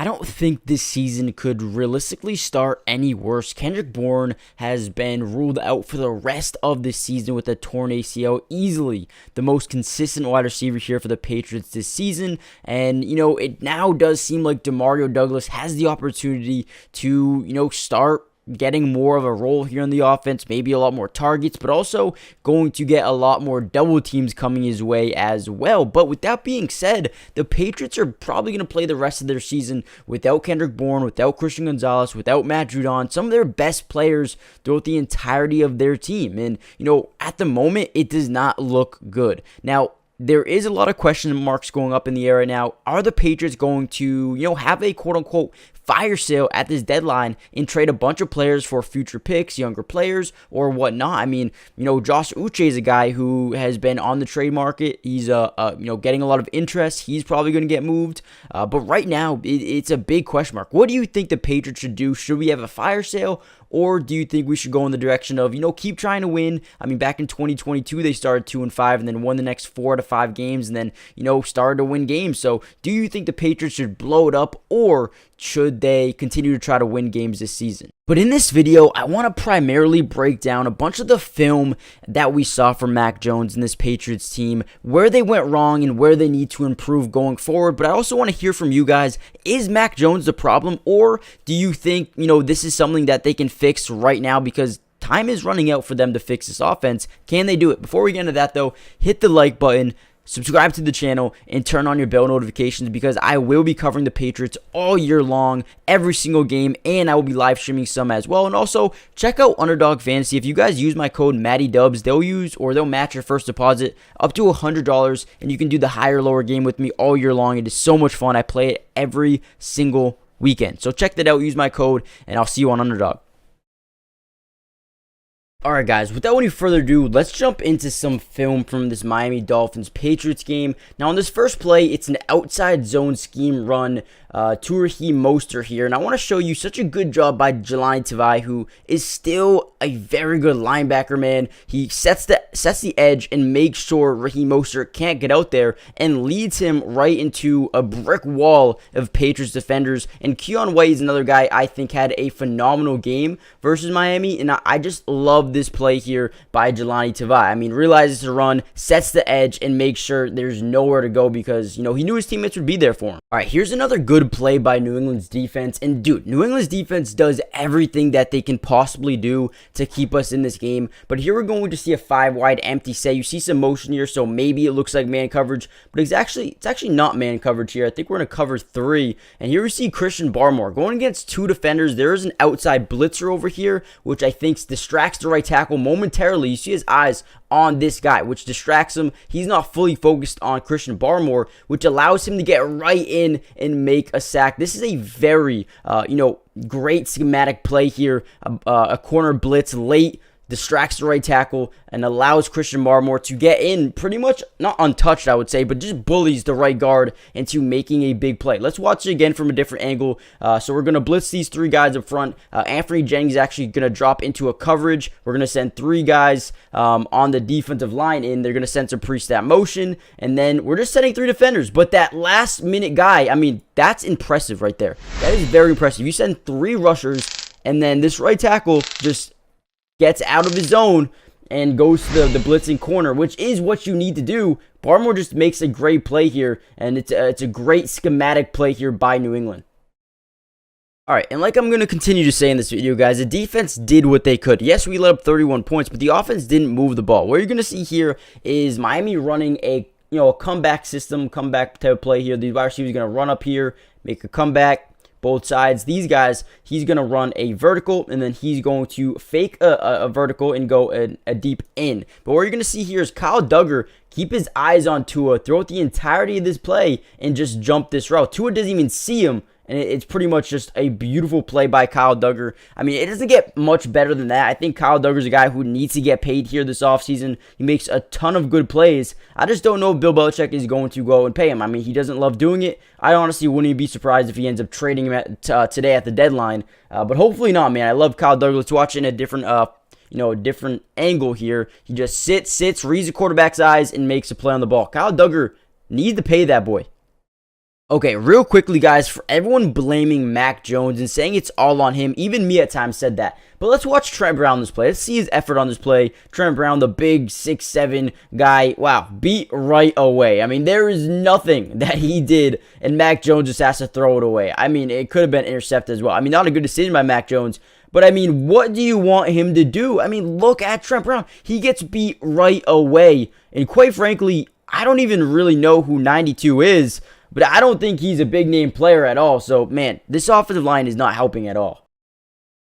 don't think this season could realistically start any worse. Kendrick Bourne has been ruled out for the rest of the season with a torn ACL. Easily the most consistent wide receiver here for the Patriots this season. And, it now does seem like Demario Douglas has the opportunity to, start getting more of a role here in the offense, maybe a lot more targets, but also going to get a lot more double teams coming his way as well. But with that being said, the Patriots are probably going to play the rest of their season without Kendrick Bourne, without Christian Gonzalez, without Matt Judon, some of their best players throughout the entirety of their team. And, at the moment, it does not look good. Now, there is a lot of question marks going up in the air right now. Are the Patriots going to, have a quote-unquote fire sale at this deadline and trade a bunch of players for future picks, younger players, or whatnot? I mean, Josh Uche is a guy who has been on the trade market. He's, getting a lot of interest. He's probably going to get moved. But right now, it's a big question mark. What do you think the Patriots should do? Should we have a fire sale? Or do you think we should go in the direction of, keep trying to win? I mean, back in 2022, they started 2-5 and then won the next 4 out of 5 games and then, started to win games. So do you think the Patriots should blow it up, or should they continue to try to win games this season? But in this video, I want to primarily break down a bunch of the film that we saw from Mac Jones and this Patriots team, where they went wrong and where they need to improve going forward. But I also want to hear from you guys. Is Mac Jones the problem, or do you think, this is something that they can fix right now because time is running out for them to fix this offense? Can they do it? Before we get into that, though, hit the like button, subscribe to the channel, and turn on your bell notifications because I will be covering the Patriots all year long, every single game, and I will be live streaming some as well. And also, check out Underdog Fantasy. If you guys use my code MattyDubs, they'll match your first deposit up to $100, and you can do the higher lower game with me all year long. It is so much fun. I play it every single weekend. So check that out, use my code, and I'll see you on Underdog. Alright guys, without any further ado, let's jump into some film from this Miami Dolphins Patriots game. Now on this first play, it's an outside zone scheme run to Raheem Mostert here, and I want to show you such a good job by Jaylen Ramsey, who is still a very good linebacker, man. He sets the edge and makes sure Raheem Mostert can't get out there and leads him right into a brick wall of Patriots defenders. And Keon White is another guy I think had a phenomenal game versus Miami, and I just love this play here by Jaylen Ramsey. I mean, realizes to run, sets the edge, and makes sure there's nowhere to go because, he knew his teammates would be there for him. All right, here's another good play by New England's defense. And dude, New England's defense does everything that they can possibly do to keep us in this game. But here we're going to see a 5-wide empty set. You see some motion here, so maybe it looks like man coverage, but it's actually not man coverage here. I think we're going to cover 3. And here we see Christian Barmore going against 2 defenders. There is an outside blitzer over here, which I think distracts the right tackle momentarily. You see his eyes on this guy, which distracts him. He's not fully focused on Christian Barmore, which allows him to get right in and make a sack. This is a very, great schematic play here. A corner blitz late, distracts the right tackle, and allows Christian Barmore to get in pretty much, not untouched, I would say, but just bullies the right guard into making a big play. Let's watch it again from a different angle. So we're going to blitz these 3 guys up front. Anthony Jennings is actually going to drop into a coverage. We're going to send 3 guys on the defensive line in. They're going to send some pre-snap motion, and then we're just sending 3 defenders. But that last-minute guy, I mean, that's impressive right there. That is very impressive. You send 3 rushers, and then this right tackle just gets out of his zone and goes to the blitzing corner, which is what you need to do. Barmore just makes a great play here, and it's a great schematic play here by New England. Alright, and like I'm going to continue to say in this video, guys, the defense did what they could. Yes, we let up 31 points, but the offense didn't move the ball. What you're going to see here is Miami running a comeback system, comeback type of play here. The wide receiver is going to run up here, make a comeback. Both sides, these guys, he's going to run a vertical, and then he's going to fake a vertical and go a deep in. But what you're going to see here is Kyle Duggar keep his eyes on Tua throughout the entirety of this play and just jump this route. Tua doesn't even see him, and it's pretty much just a beautiful play by Kyle Duggar. I mean, it doesn't get much better than that. I think Kyle Duggar's a guy who needs to get paid here this offseason. He makes a ton of good plays. I just don't know if Bill Belichick is going to go and pay him. I mean, he doesn't love doing it. I honestly wouldn't even be surprised if he ends up trading him today at the deadline. But hopefully not, man. I love Kyle Duggar. Let's watch it in a different a different angle here. He just sits, reads the quarterback's eyes, and makes a play on the ball. Kyle Duggar needs to pay that boy. Okay, real quickly, guys, for everyone blaming Mac Jones and saying it's all on him, even me at times said that. But let's watch Trent Brown this play. Let's see his effort on this play. Trent Brown, the big 6'7" guy, wow, beat right away. I mean, there is nothing that he did, and Mac Jones just has to throw it away. I mean, it could have been intercepted as well. I mean, not a good decision by Mac Jones. But, I mean, what do you want him to do? I mean, look at Trent Brown. He gets beat right away. And quite frankly, I don't even really know who 92 is. But I don't think he's a big-name player at all. So, man, this offensive line is not helping at all.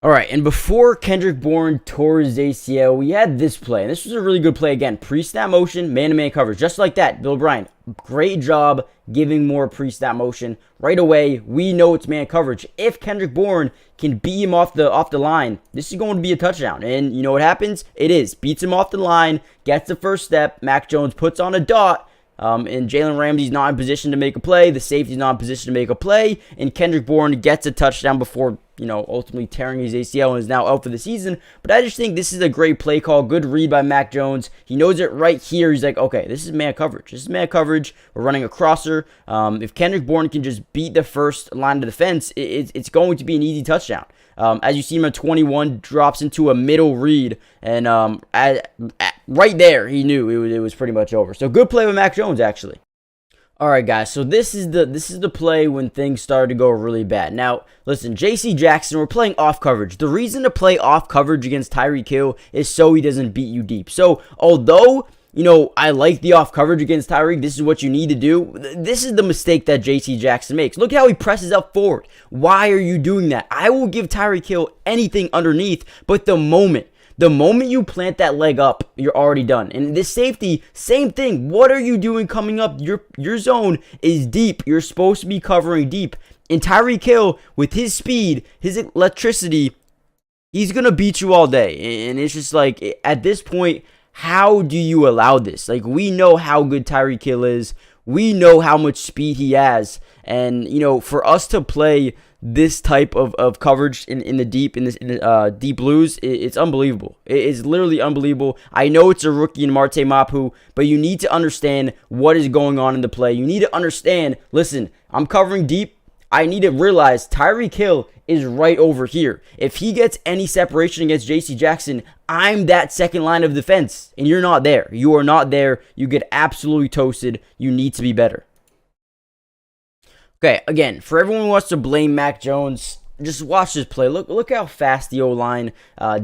All right, and before Kendrick Bourne tore his ACL, we had this play. And this was a really good play again. Pre-snap motion, man-to-man coverage. Just like that, Bill O'Brien. Great job giving more pre-snap motion. Right away, we know it's man coverage. If Kendrick Bourne can beat him off the line, this is going to be a touchdown. And you know what happens? It is. Beats him off the line, gets the first step. Mac Jones puts on a dot. And Jaylen Ramsey's not in position to make a play. The safety's not in position to make a play. And Kendrick Bourne gets a touchdown before, ultimately tearing his ACL and is now out for the season. But I just think this is a great play call. Good read by Mac Jones. He knows it right here. He's like, okay, this is man coverage. This is man coverage. We're running a crosser. If Kendrick Bourne can just beat the first line of defense, it's going to be an easy touchdown. As you see him at 21, drops into a middle read, and right there, he knew it was pretty much over. So good play with Mac Jones, actually. All right, guys. So this is the play when things started to go really bad. Now, listen, J.C. Jackson, we're playing off coverage. The reason to play off coverage against Tyreek Hill is so he doesn't beat you deep. So although I like the off coverage against Tyreek. This is what you need to do. This is the mistake that J.C. Jackson makes. Look how he presses up forward. Why are you doing that? I will give Tyreek Hill anything underneath, but the moment you plant that leg up, you're already done. And this safety, same thing. What are you doing coming up? Your zone is deep. You're supposed to be covering deep. And Tyreek Hill, with his speed, his electricity, he's going to beat you all day. And it's just like, at this point, how do you allow this? Like, we know how good Tyreek Hill is. We know how much speed he has. And, for us to play this type of coverage in the deep deep blues, it's unbelievable. It's literally unbelievable. I know it's a rookie in Marte Mapu, but you need to understand what is going on in the play. You need to understand, listen, I'm covering deep. I need to realize Tyreek Hill is right over here. If he gets any separation against J.C. Jackson, I'm that second line of defense, and you're not there. You are not there. You get absolutely toasted. You need to be better. Okay, again, for everyone who wants to blame Mac Jones, just watch this play. Look how fast the O-line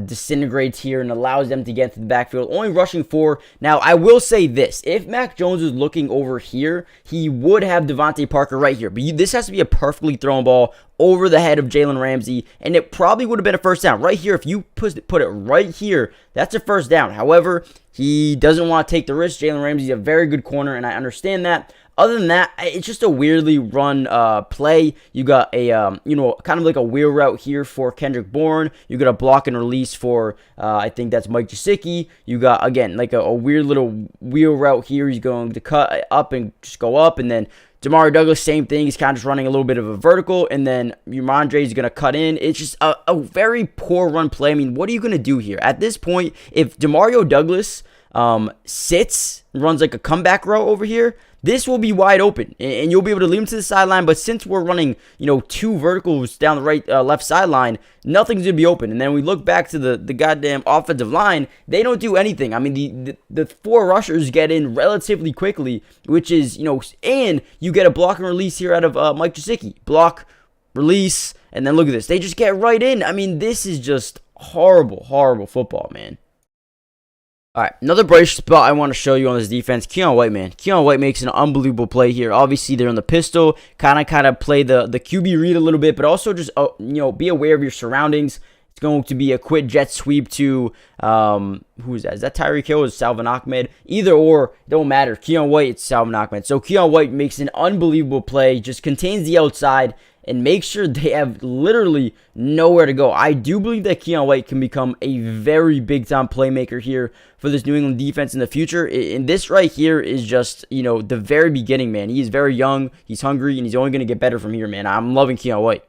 disintegrates here and allows them to get to the backfield. Only rushing 4. Now, I will say this. If Mac Jones was looking over here, he would have Devontae Parker right here. But this has to be a perfectly thrown ball over the head of Jaylen Ramsey, and it probably would have been a first down. Right here, if you put it right here, that's a first down. However, he doesn't want to take the risk. Jaylen Ramsey's a very good corner, and I understand that. Other than that, it's just a weirdly run play. You got a, kind of like a wheel route here for Kendrick Bourne. You got a block and release for, I think that's Mike Gesicki. You got, again, like a weird little wheel route here. He's going to cut up and just go up. And then Demario Douglas, same thing. He's kind of just running a little bit of a vertical. And then Ramondre is going to cut in. It's just a very poor run play. I mean, what are you going to do here? At this point, if Demario Douglas sits, runs like a comeback route over here, this will be wide open, and you'll be able to lead him to the sideline. But since we're running, 2 verticals down the right, left sideline, nothing's going to be open. And then we look back to the goddamn offensive line. They don't do anything. I mean, the 4 rushers get in relatively quickly, which is, and you get a block and release here out of Mike Gesicki. Block, release, and then look at this. They just get right in. I mean, this is just horrible, horrible football, man. All right, another bright spot I want to show you on this defense, Keon White, man. Keon White makes an unbelievable play here. Obviously, they're on the pistol, kind of play the QB read a little bit, but also just, be aware of your surroundings. It's going to be a quick jet sweep to, who is that? Is that Tyreek Hill or Salvon Ahmed? Either or, it don't matter. Keon White, it's Salvon Ahmed. So Keon White makes an unbelievable play, just contains the outside, and make sure they have literally nowhere to go. I do believe that Keon White can become a very big-time playmaker here for this New England defense in the future. And this right here is just, the very beginning, man. He is very young, he's hungry, and he's only going to get better from here, man. I'm loving Keon White.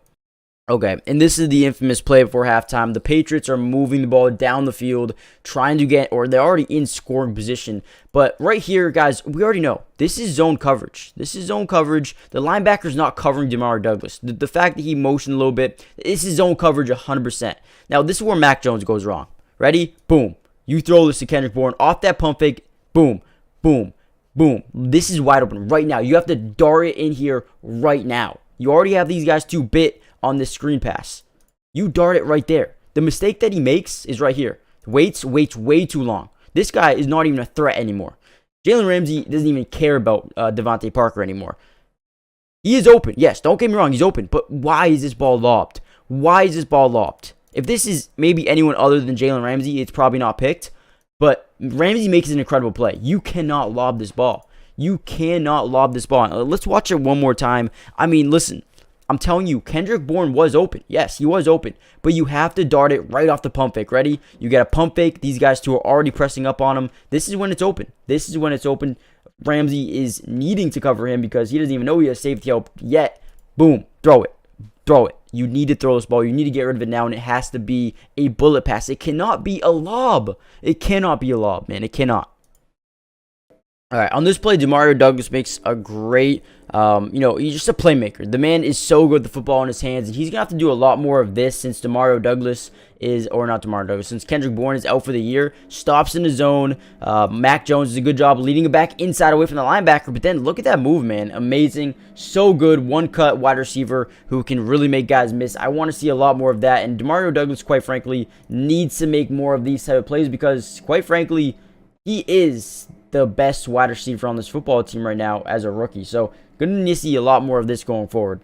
Okay, and this is the infamous play before halftime. The Patriots are moving the ball down the field, trying to get, or they're already in scoring position. But right here, guys, we already know this is zone coverage. This is zone coverage. The linebacker's not covering Demario Douglas. The fact that he motioned a little bit, this is zone coverage 100%. Now, this is where Mac Jones goes wrong. Ready? Boom. You throw this to Kendrick Bourne off that pump fake. Boom, boom, boom. This is wide open right now. You have to dart it in here right now. You already have these guys 2 bit on this screen pass. You dart it right there. The mistake that he makes is right here. Waits way too long. This guy is not even a threat anymore. Jaylen Ramsey doesn't even care about Devontae Parker anymore. He is open. Yes, don't get me wrong. He's open. But why is this ball lobbed? Why is this ball lobbed? If this is maybe anyone other than Jaylen Ramsey, it's probably not picked. But Ramsey makes an incredible play. You cannot lob this ball. You cannot lob this ball. Let's watch it one more time. I mean, listen. I'm telling you, Kendrick Bourne was open. Yes, he was open. But you have to dart it right off the pump fake. Ready? You got a pump fake. These guys 2 are already pressing up on him. This is when it's open. This is when it's open. Ramsey is needing to cover him because he doesn't even know he has safety help yet. Boom. Throw it. Throw it. You need to throw this ball. You need to get rid of it now, and it has to be a bullet pass. It cannot be a lob. It cannot be a lob, man. It cannot. All right, on this play, Demario Douglas makes a great, he's just a playmaker. The man is so good with the football in his hands, and he's going to have to do a lot more of this since since Kendrick Bourne is out for the year. Stops in the zone. Mac Jones does a good job leading it back inside away from the linebacker, but then look at that move, man. Amazing. So good. One-cut wide receiver who can really make guys miss. I want to see a lot more of that, and Demario Douglas, quite frankly, needs to make more of these type of plays because, quite frankly, he is the best wide receiver on this football team right now as a rookie. So, going to see a lot more of this going forward.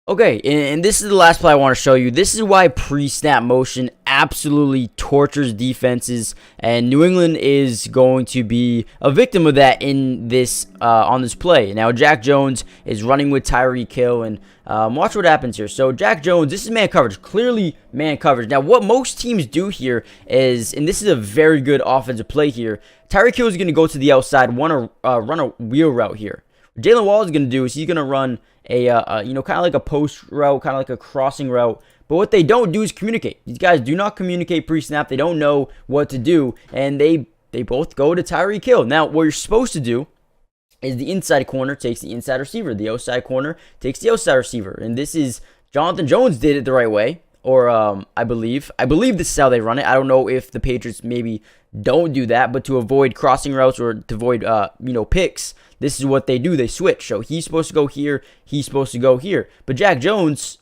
Okay, and this is the last play I want to show you. This is why pre-snap motion absolutely tortures defenses, and New England is going to be a victim of that in this on this play. Now, Jack Jones is running with Tyreek Hill, and watch what happens here. So, Jack Jones, this is man coverage, clearly man coverage. Now, what most teams do here is, and this is a very good offensive play here, Tyreek Hill is going to go to the outside, run a wheel route here. What Jalen Wall is going to do is he's going to run a kind of like a post route, kind of like a crossing route. But what they don't do is communicate. These guys do not communicate pre-snap. They don't know what to do, and they both go to Tyreek Hill. Now, what you're supposed to do is the inside corner takes the inside receiver. The outside corner takes the outside receiver. And this is Jonathan Jones did it the right way. Or I believe this is how they run it. I don't know if the Patriots maybe don't do that, but to avoid crossing routes or to avoid picks, this is what they do. They switch. So he's supposed to go here. He's supposed to go here. But Jack Jones,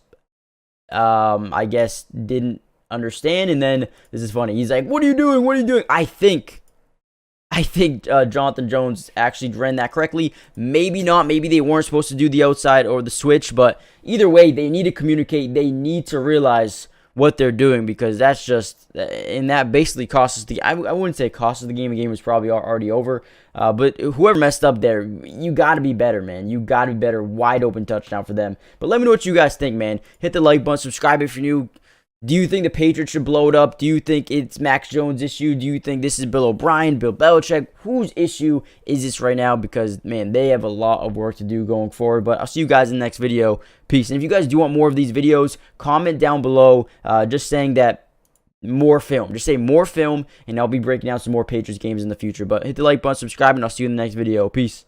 I guess, didn't understand. And then this is funny. He's like, "What are you doing? What are you doing?" I think Jonathan Jones actually ran that correctly. Maybe not. Maybe they weren't supposed to do the outside or the switch. But either way, they need to communicate. They need to realize what they're doing because that's just, and that basically costs us the, I wouldn't say costs us the game. The game was probably already over. But whoever messed up there, you got to be better, man. You got to be better. Wide open touchdown for them. But let me know what you guys think, man. Hit the like button. Subscribe if you're new. Do you think the Patriots should blow it up? Do you think it's Mac Jones' issue? Do you think this is Bill O'Brien, Bill Belichick? Whose issue is this right now? Because, man, they have a lot of work to do going forward. But I'll see you guys in the next video. Peace. And if you guys do want more of these videos, comment down below just saying that more film. Just say more film, and I'll be breaking down some more Patriots games in the future. But hit the like button, subscribe, and I'll see you in the next video. Peace.